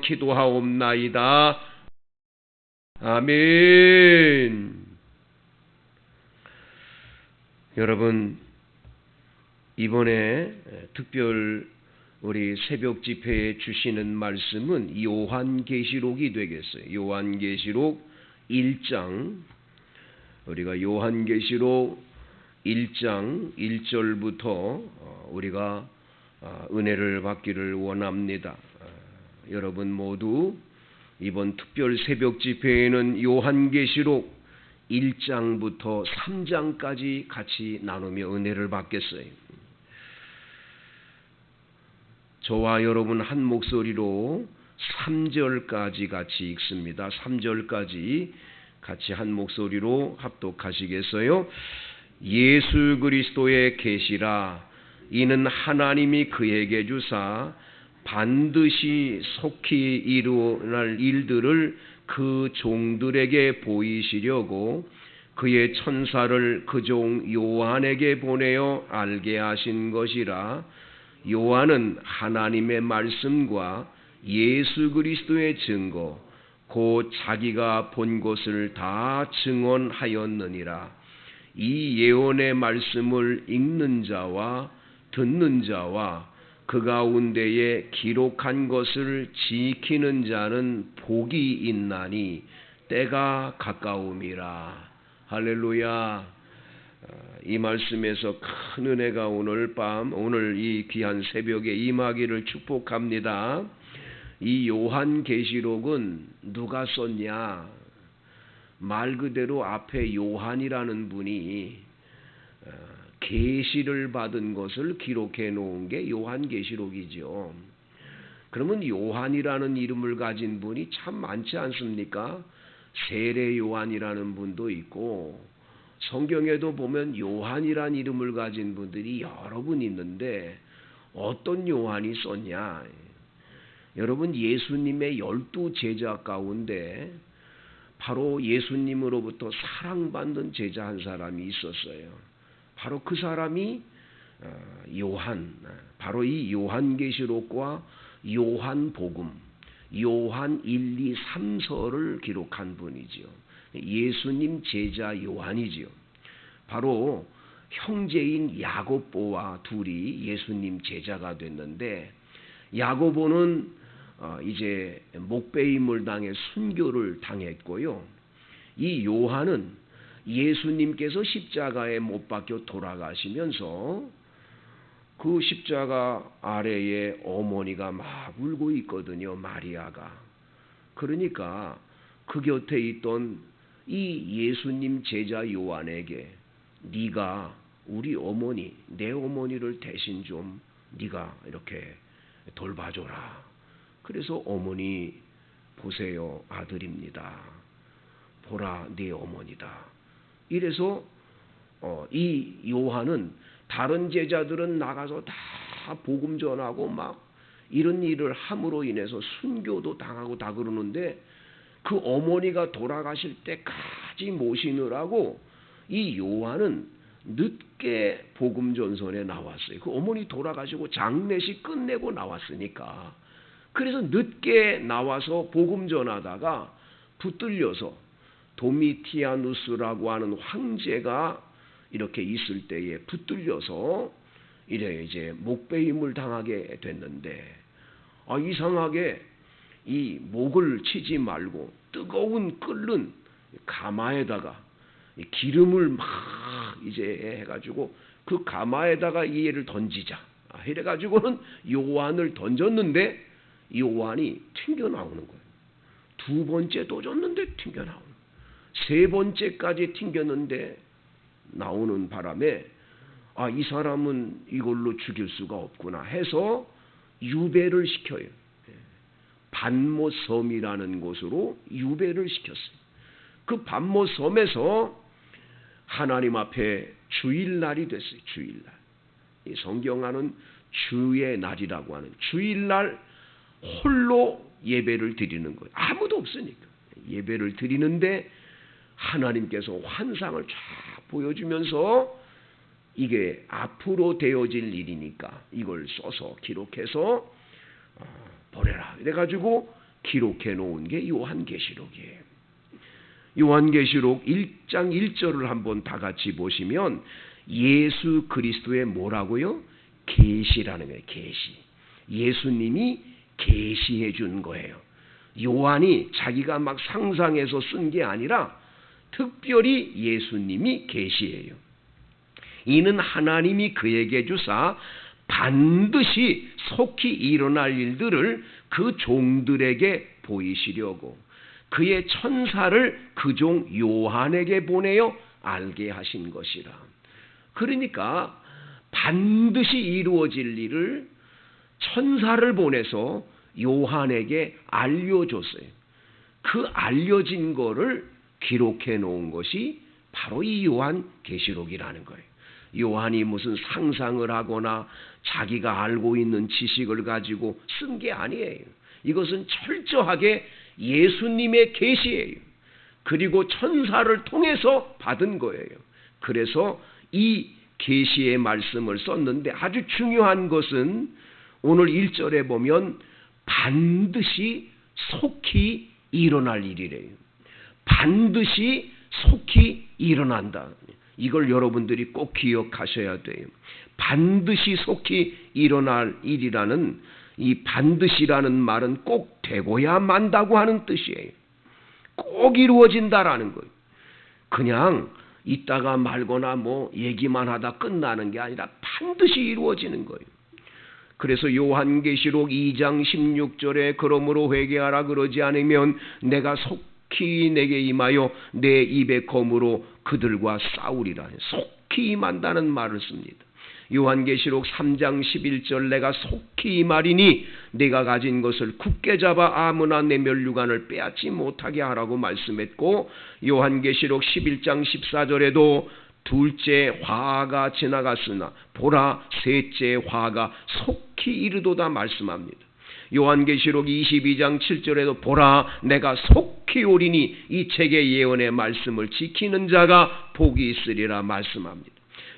기도하옵나이다. 아멘. 여러분, 이번에 특별 우리 새벽 집회에 주시는 말씀은 요한계시록이 되겠어요. 요한계시록 1장, 우리가 요한계시록 1장 1절부터 우리가 은혜를 받기를 원합니다. 여러분 모두 이번 특별 새벽 집회에는 요한계시록 1장부터 3장까지 같이 나누며 은혜를 받겠어요. 저와 여러분 한 목소리로 3절까지 같이 읽습니다. 3절까지 같이 한 목소리로 합독하시겠어요? 예수 그리스도의 계시라. 이는 하나님이 그에게 주사 반드시 속히 이루어날 일들을 그 종들에게 보이시려고 그의 천사를 그 종 요한에게 보내어 알게 하신 것이라. 요한은 하나님의 말씀과 예수 그리스도의 증거 곧 자기가 본 것을 다 증언하였느니라. 이 예언의 말씀을 읽는 자와 듣는 자와 그 가운데에 기록한 것을 지키는 자는 복이 있나니 때가 가까움이라. 할렐루야. 이 말씀에서 큰 은혜가 오늘 이 귀한 새벽에 임하기를 축복합니다. 이 요한계시록은 누가 썼냐? 말 그대로 앞에 요한이라는 분이 계시를 받은 것을 기록해 놓은 게 요한계시록이죠. 그러면 요한이라는 이름을 가진 분이 참 많지 않습니까? 세례 요한이라는 분도 있고 성경에도 보면 요한이라는 이름을 가진 분들이 여러 분 있는데 어떤 요한이 썼냐? 여러분, 예수님의 12 제자 가운데 바로 예수님으로부터 사랑받는 제자 한 사람이 있었어요. 바로 그 사람이 요한, 바로 이 요한계시록과 요한복음, 요한 1, 2, 3서를 기록한 분이지요. 예수님 제자 요한이지요. 바로 형제인 야고보와 둘이 예수님 제자가 됐는데, 야고보는 이제 목베임을 당해 순교를 당했고요. 이 요한은 예수님께서 십자가에 못 박혀 돌아가시면서 그 십자가 아래에 어머니가 막 울고 있거든요. 마리아가. 그러니까 그 곁에 있던 이 예수님 제자 요한에게 네가 우리 어머니, 내 어머니를 대신 좀 네가 이렇게 돌봐줘라. 그래서 어머니 보세요, 아들입니다. 보라, 네 어머니다. 이래서 이 요한은 다른 제자들은 나가서 다 복음 전하고 막 이런 일을 함으로 인해서 순교도 당하고 다 그러는데 그 어머니가 돌아가실 때까지 모시느라고 이 요한은 늦게 복음 전선에 나왔어요. 그 어머니 돌아가시고 장례식 끝내고 나왔으니까. 그래서 늦게 나와서 복음 전하다가 붙들려서 도미티아누스라고 하는 황제가 이렇게 있을 때에 붙들려서 이제 목베임을 당하게 됐는데, 이상하게 이 목을 치지 말고 뜨거운 끓는 가마에다가 기름을 막 이제 해가지고 그 가마에다가 이 애를 던지자 이래가지고는 요한을 던졌는데 요한이 튕겨 나오는 거예요. 두 번째 또 줬는데 튕겨 나오는 거예요. 세 번째까지 튕겼는데 나오는 바람에 이 사람은 이걸로 죽일 수가 없구나 해서 유배를 시켜요. 반모섬이라는 곳으로 유배를 시켰어요. 그 반모섬에서 하나님 앞에 주일날이 됐어요. 주일날. 이 성경하는 주의 날이라고 하는 주일날 홀로 예배를 드리는 거예요. 아무도 없으니까. 예배를 드리는데 하나님께서 환상을 쫙 보여주면서 이게 앞으로 되어질 일이니까 이걸 써서 기록해서 보내라. 그래가지고 기록해 놓은 게 요한계시록이에요. 요한계시록 1장 1절을 한번 다 같이 보시면 예수 그리스도의 뭐라고요? 계시라는 거예요. 계시. 예수님이 계시해 준 거예요. 요한이 자기가 막 상상해서 쓴 게 아니라 특별히 예수님이 계시해요. 이는 하나님이 그에게 주사 반드시 속히 일어날 일들을 그 종들에게 보이시려고 그의 천사를 그 종 요한에게 보내어 알게 하신 것이라. 그러니까 반드시 이루어질 일을 천사를 보내서 요한에게 알려줬어요. 그 알려진 거를 기록해 놓은 것이 바로 이 요한계시록이라는 거예요. 요한이 무슨 상상을 하거나 자기가 알고 있는 지식을 가지고 쓴 게 아니에요. 이것은 철저하게 예수님의 계시예요. 그리고 천사를 통해서 받은 거예요. 그래서 이 계시의 말씀을 썼는데 아주 중요한 것은 오늘 1절에 보면 반드시 속히 일어날 일이래요. 반드시 속히 일어난다. 이걸 여러분들이 꼭 기억하셔야 돼요. 반드시 속히 일어날 일이라는 이 반드시라는 말은 꼭 되고야 만다고 하는 뜻이에요. 꼭 이루어진다라는 거예요. 그냥 있다가 말거나 뭐 얘기만 하다 끝나는 게 아니라 반드시 이루어지는 거예요. 그래서 요한계시록 2장 16절에 그러므로 회개하라 그러지 않으면 내가 속히 내게 임하여 내 입의 검으로 그들과 싸우리라. 속히 임한다는 말을 씁니다. 요한계시록 3장 11절 내가 속히 임하리니 내가 가진 것을 굳게 잡아 아무나 내 면류관을 빼앗지 못하게 하라고 말씀했고 요한계시록 11장 14절에도 둘째 화가 지나갔으나 보라 셋째 화가 속히 이르도다 말씀합니다. 요한계시록 22장 7절에도 보라 내가 속히 오리니 이 책의 예언의 말씀을 지키는 자가 복이 있으리라 말씀합니다.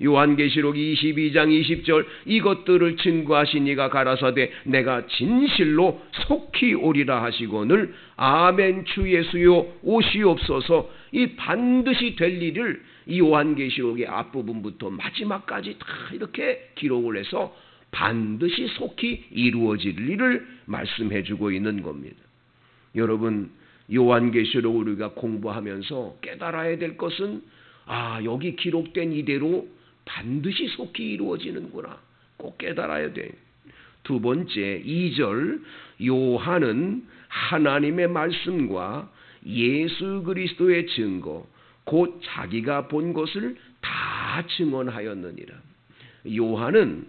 요한계시록 22장 20절 이것들을 증거하신 이가 가라사대 내가 진실로 속히 오리라 하시거늘 아멘 주 예수여 오시옵소서. 이 반드시 될 일을 이 요한계시록의 앞부분부터 마지막까지 다 이렇게 기록을 해서 반드시 속히 이루어질 일을 말씀해 주고 있는 겁니다. 여러분 요한계시록 우리가 공부하면서 깨달아야 될 것은 여기 기록된 이대로 반드시 속히 이루어지는구나. 꼭 깨달아야 돼요. 두 번째 2절 요한은 하나님의 말씀과 예수 그리스도의 증거 곧 자기가 본 것을 다 증언하였느니라. 요한은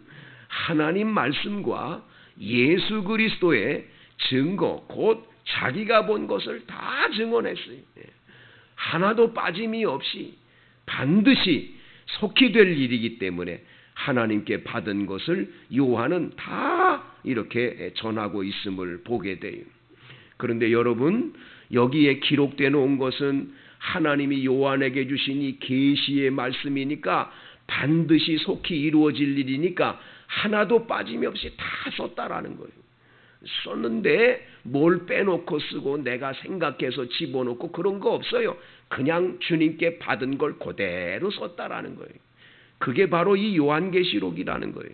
하나님 말씀과 예수 그리스도의 증거 곧 자기가 본 것을 다 증언했어요. 하나도 빠짐이 없이 반드시 속히 될 일이기 때문에 하나님께 받은 것을 요한은 다 이렇게 전하고 있음을 보게 돼요. 그런데 여러분 여기에 기록되어 놓은 것은 하나님이 요한에게 주신 이 계시의 말씀이니까 반드시 속히 이루어질 일이니까 하나도 빠짐이 없이 다 썼다라는 거예요. 썼는데 뭘 빼놓고 쓰고 내가 생각해서 집어넣고 그런 거 없어요. 그냥 주님께 받은 걸 그대로 썼다라는 거예요. 그게 바로 이 요한계시록이라는 거예요.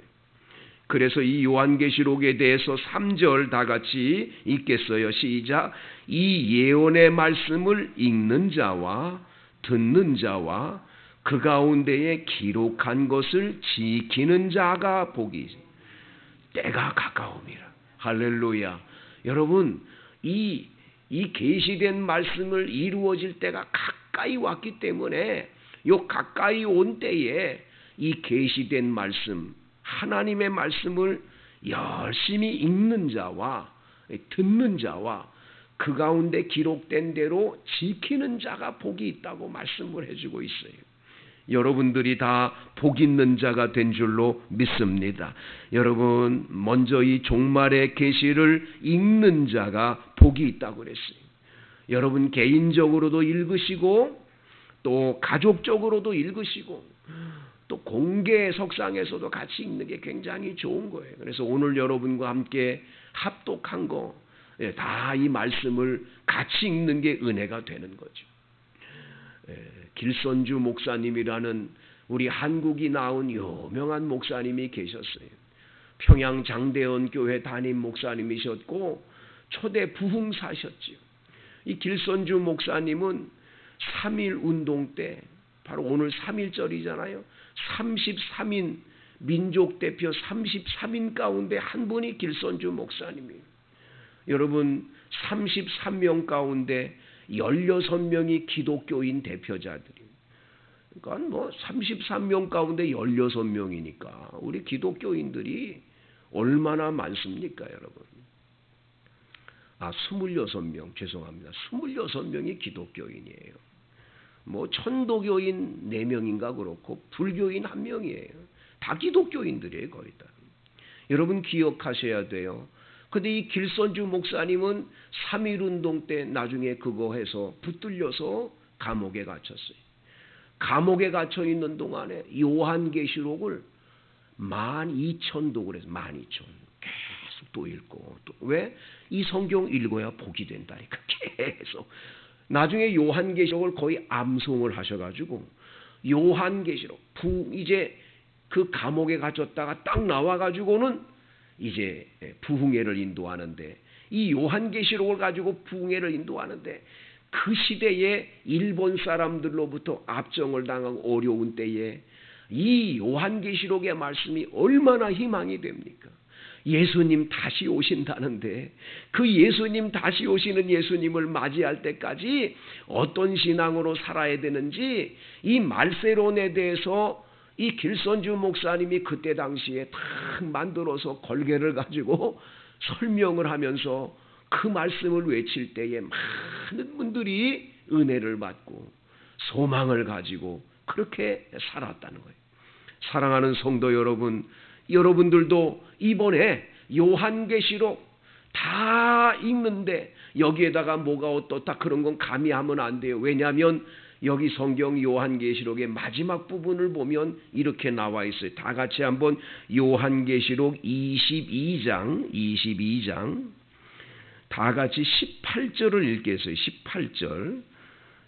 그래서 이 요한계시록에 대해서 3절 다 같이 읽겠어요. 시작. 이 예언의 말씀을 읽는 자와 듣는 자와 그 가운데에 기록한 것을 지키는 자가 복이 때가 가까움이라. 할렐루야. 여러분 이 계시된 말씀을 이루어질 때가 가까이 왔기 때문에 요 가까이 온 때에 이 계시된 말씀 하나님의 말씀을 열심히 읽는 자와 듣는 자와 그 가운데 기록된 대로 지키는 자가 복이 있다고 말씀을 해주고 있어요. 여러분들이 다 복 있는 자가 된 줄로 믿습니다. 여러분 먼저 이 종말의 계시를 읽는 자가 복이 있다고 그랬어요. 여러분 개인적으로도 읽으시고 또 가족적으로도 읽으시고 또 공개 석상에서도 같이 읽는 게 굉장히 좋은 거예요. 그래서 오늘 여러분과 함께 합독한 거 다 이 말씀을 같이 읽는 게 은혜가 되는 거죠. 길선주 목사님이라는 우리 한국이 낳은 유명한 목사님이 계셨어요. 평양 장대원 교회 담임 목사님이셨고 초대 부흥사셨지요. 이 길선주 목사님은 3.1 운동 때, 바로 오늘 3.1절이잖아요. 33인 민족 대표 33인 가운데 한 분이 길선주 목사님이에요. 여러분, 33명 가운데 16명이 기독교인 대표자들이에요. 그러니까 뭐 33명 가운데 16명이니까 우리 기독교인들이 얼마나 많습니까, 여러분? 26명, 죄송합니다. 26명이 기독교인이에요. 뭐 천도교인 4명인가 그렇고 불교인 1명이에요. 다 기독교인들이에요, 거의 다. 여러분 기억하셔야 돼요. 근데 이 길선주 목사님은 3.1운동 때 나중에 그거 해서 붙들려서 감옥에 갇혔어요. 감옥에 갇혀 있는 동안에 요한계시록을 12,000독을 해서 12,000 계속 또 읽고, 또 왜? 이 성경 읽어야 복이 된다니까. 계속 나중에 요한계시록을 거의 암송을 하셔가지고 요한계시록 이제 그 감옥에 갇혔다가 딱 나와가지고는 이제 부흥회를 인도하는데, 이 요한계시록을 가지고 부흥회를 인도하는데 그 시대에 일본 사람들로부터 압정을 당하고 어려운 때에 이 요한계시록의 말씀이 얼마나 희망이 됩니까? 예수님 다시 오신다는데 그 예수님 다시 오시는 예수님을 맞이할 때까지 어떤 신앙으로 살아야 되는지 이 말세론에 대해서 이 길선주 목사님이 그때 당시에 딱 만들어서 걸개를 가지고 설명을 하면서 그 말씀을 외칠 때에 많은 분들이 은혜를 받고 소망을 가지고 그렇게 살았다는 거예요. 사랑하는 성도 여러분, 여러분들도 이번에 요한계시록 다 읽는데 여기에다가 뭐가 어떻다 그런 건 감히 하면 안 돼요. 왜냐하면 여기 성경 요한계시록의 마지막 부분을 보면 이렇게 나와 있어요. 다 같이 한번 요한계시록 22장 다 같이 18절을 읽겠어요. 18절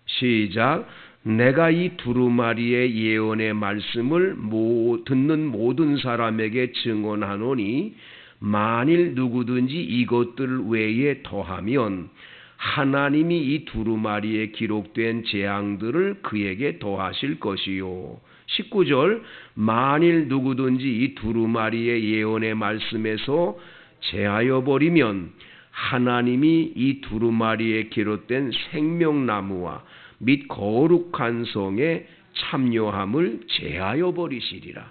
시작. 내가 이 두루마리의 예언의 말씀을 듣는 모든 사람에게 증언하노니 만일 누구든지 이것들 외에 더하면 하나님이 이 두루마리에 기록된 재앙들을 그에게 더하실 것이요. 19절 만일 누구든지 이 두루마리의 예언의 말씀에서 제하여 버리면 하나님이 이 두루마리에 기록된 생명나무와 및 거룩한 성에 참여함을 제하여 버리시리라.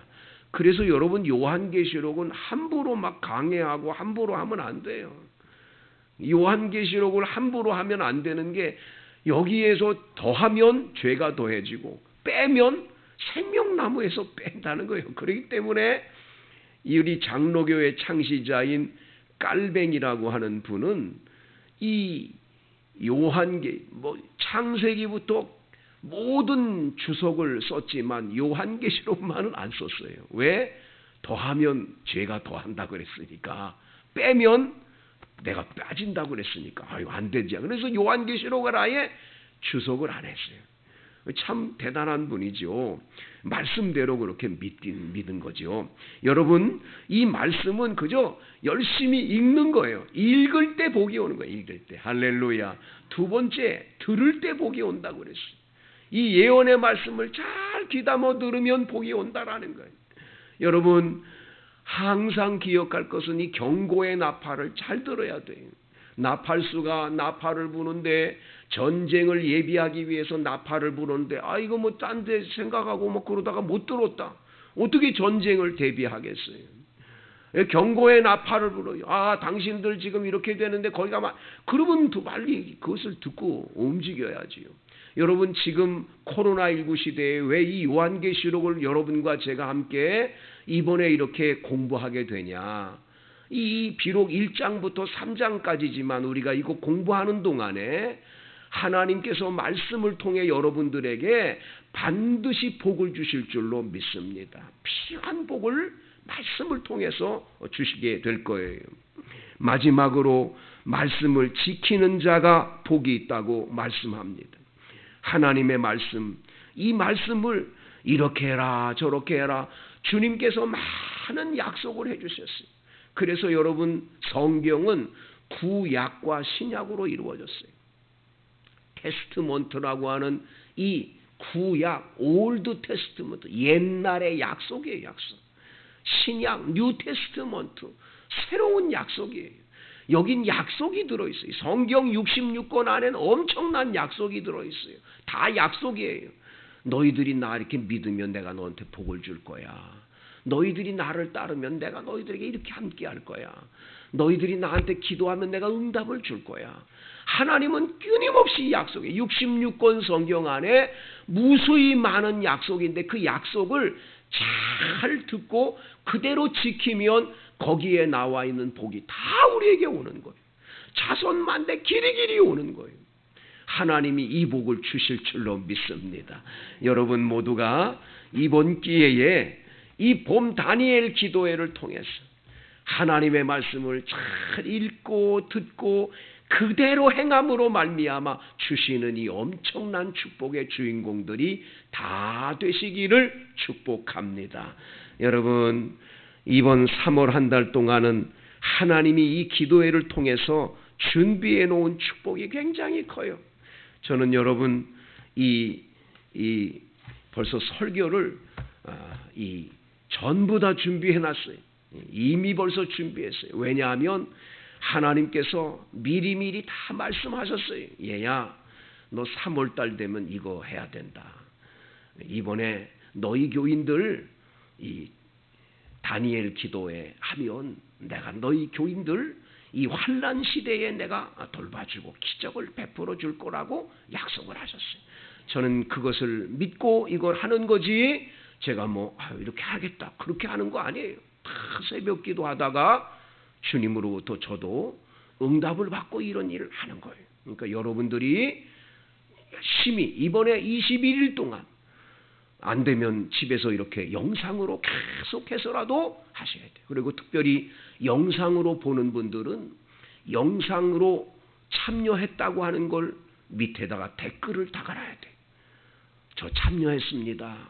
그래서 여러분 요한계시록은 함부로 막 강해하고 함부로 하면 안 돼요. 요한계시록을 함부로 하면 안 되는 게 여기에서 더하면 죄가 더해지고 빼면 생명나무에서 뺀다는 거예요. 그렇기 때문에 우리 장로교의 창시자인 깔뱅이라고 하는 분은 이 창세기부터 모든 주석을 썼지만 요한계시록만은 안 썼어요. 왜? 더하면 죄가 더한다 그랬으니까, 빼면 내가 빠진다고 그랬으니까 안 되지. 그래서 요한계시록을 아예 주석을 안 했어요. 참 대단한 분이죠. 말씀대로 그렇게 믿은 거죠. 여러분, 이 말씀은 그저 열심히 읽는 거예요. 읽을 때 복이 오는 거예요. 읽을 때. 할렐루야. 두 번째, 들을 때 복이 온다고 그랬어요. 이 예언의 말씀을 잘 귀담아 들으면 복이 온다라는 거예요. 여러분, 항상 기억할 것은 이 경고의 나팔을 잘 들어야 돼요. 나팔수가 나팔을 부는데, 전쟁을 예비하기 위해서 나팔을 부는데 이거 뭐 딴 데 생각하고 뭐 그러다가 못 들었다. 어떻게 전쟁을 대비하겠어요? 경고의 나팔을 불어요. 당신들 지금 이렇게 되는데 거기 가면, 그러면 빨리 그것을 듣고 움직여야지요. 여러분, 지금 코로나19 시대에 왜 이 요한계시록을 여러분과 제가 함께 이번에 이렇게 공부하게 되냐? 이 비록 1장부터 3장까지지만 우리가 이거 공부하는 동안에 하나님께서 말씀을 통해 여러분들에게 반드시 복을 주실 줄로 믿습니다. 필요한 복을 말씀을 통해서 주시게 될 거예요. 마지막으로 말씀을 지키는 자가 복이 있다고 말씀합니다. 하나님의 말씀, 이 말씀을 이렇게 해라 저렇게 해라 주님께서 많은 약속을 해주셨어요. 그래서 여러분 성경은 구약과 신약으로 이루어졌어요. 테스트먼트라고 하는 이 구약 올드 테스트먼트 옛날의 약속이에요. 약속. 신약 뉴 테스트먼트 새로운 약속이에요. 여긴 약속이 들어있어요. 성경 66권 안에는 엄청난 약속이 들어있어요. 다 약속이에요. 너희들이 나 이렇게 믿으면 내가 너한테 복을 줄 거야. 너희들이 나를 따르면 내가 너희들에게 이렇게 함께 할 거야. 너희들이 나한테 기도하면 내가 응답을 줄 거야. 하나님은 끊임없이 약속해. 66권 성경 안에 무수히 많은 약속인데 그 약속을 잘 듣고 그대로 지키면 거기에 나와 있는 복이 다 우리에게 오는 거예요. 자손만대 길이길이 오는 거예요. 하나님이 이 복을 주실 줄로 믿습니다. 여러분 모두가 이번 기회에 이 봄 다니엘 기도회를 통해서 하나님의 말씀을 잘 읽고 듣고 그대로 행함으로 말미암아 주시는 이 엄청난 축복의 주인공들이 다 되시기를 축복합니다. 여러분 이번 3월 한 달 동안은 하나님이 이 기도회를 통해서 준비해 놓은 축복이 굉장히 커요. 저는 여러분 벌써 설교를 전부 다 준비해 놨어요. 이미 벌써 준비했어요. 왜냐하면 하나님께서 미리미리 다 말씀하셨어요. 얘야 너 3월달 되면 이거 해야 된다. 이번에 너희 교인들 이 다니엘 기도회 하면 내가 너희 교인들 이 환난 시대에 내가 돌봐주고 기적을 베풀어 줄 거라고 약속을 하셨어요. 저는 그것을 믿고 이걸 하는 거지 제가 이렇게 하겠다 그렇게 하는 거 아니에요. 다 새벽 기도하다가 주님으로부터 저도 응답을 받고 이런 일을 하는 거예요. 그러니까 여러분들이 열심히 이번에 21일 동안 안 되면 집에서 이렇게 영상으로 계속해서라도 하셔야 돼요. 그리고 특별히 영상으로 보는 분들은 영상으로 참여했다고 하는 걸 밑에다가 댓글을 달아야 돼요. 저 참여했습니다.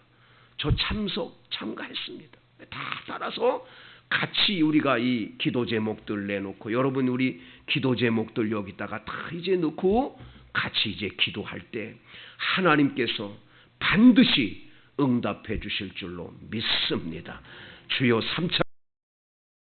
저 참가했습니다. 다 따라서 같이 우리가 이 기도 제목들 내놓고 여러분 우리 기도 제목들 여기다가 다 이제 넣고 같이 이제 기도할 때 하나님께서 반드시 응답해 주실 줄로 믿습니다. 주여 3차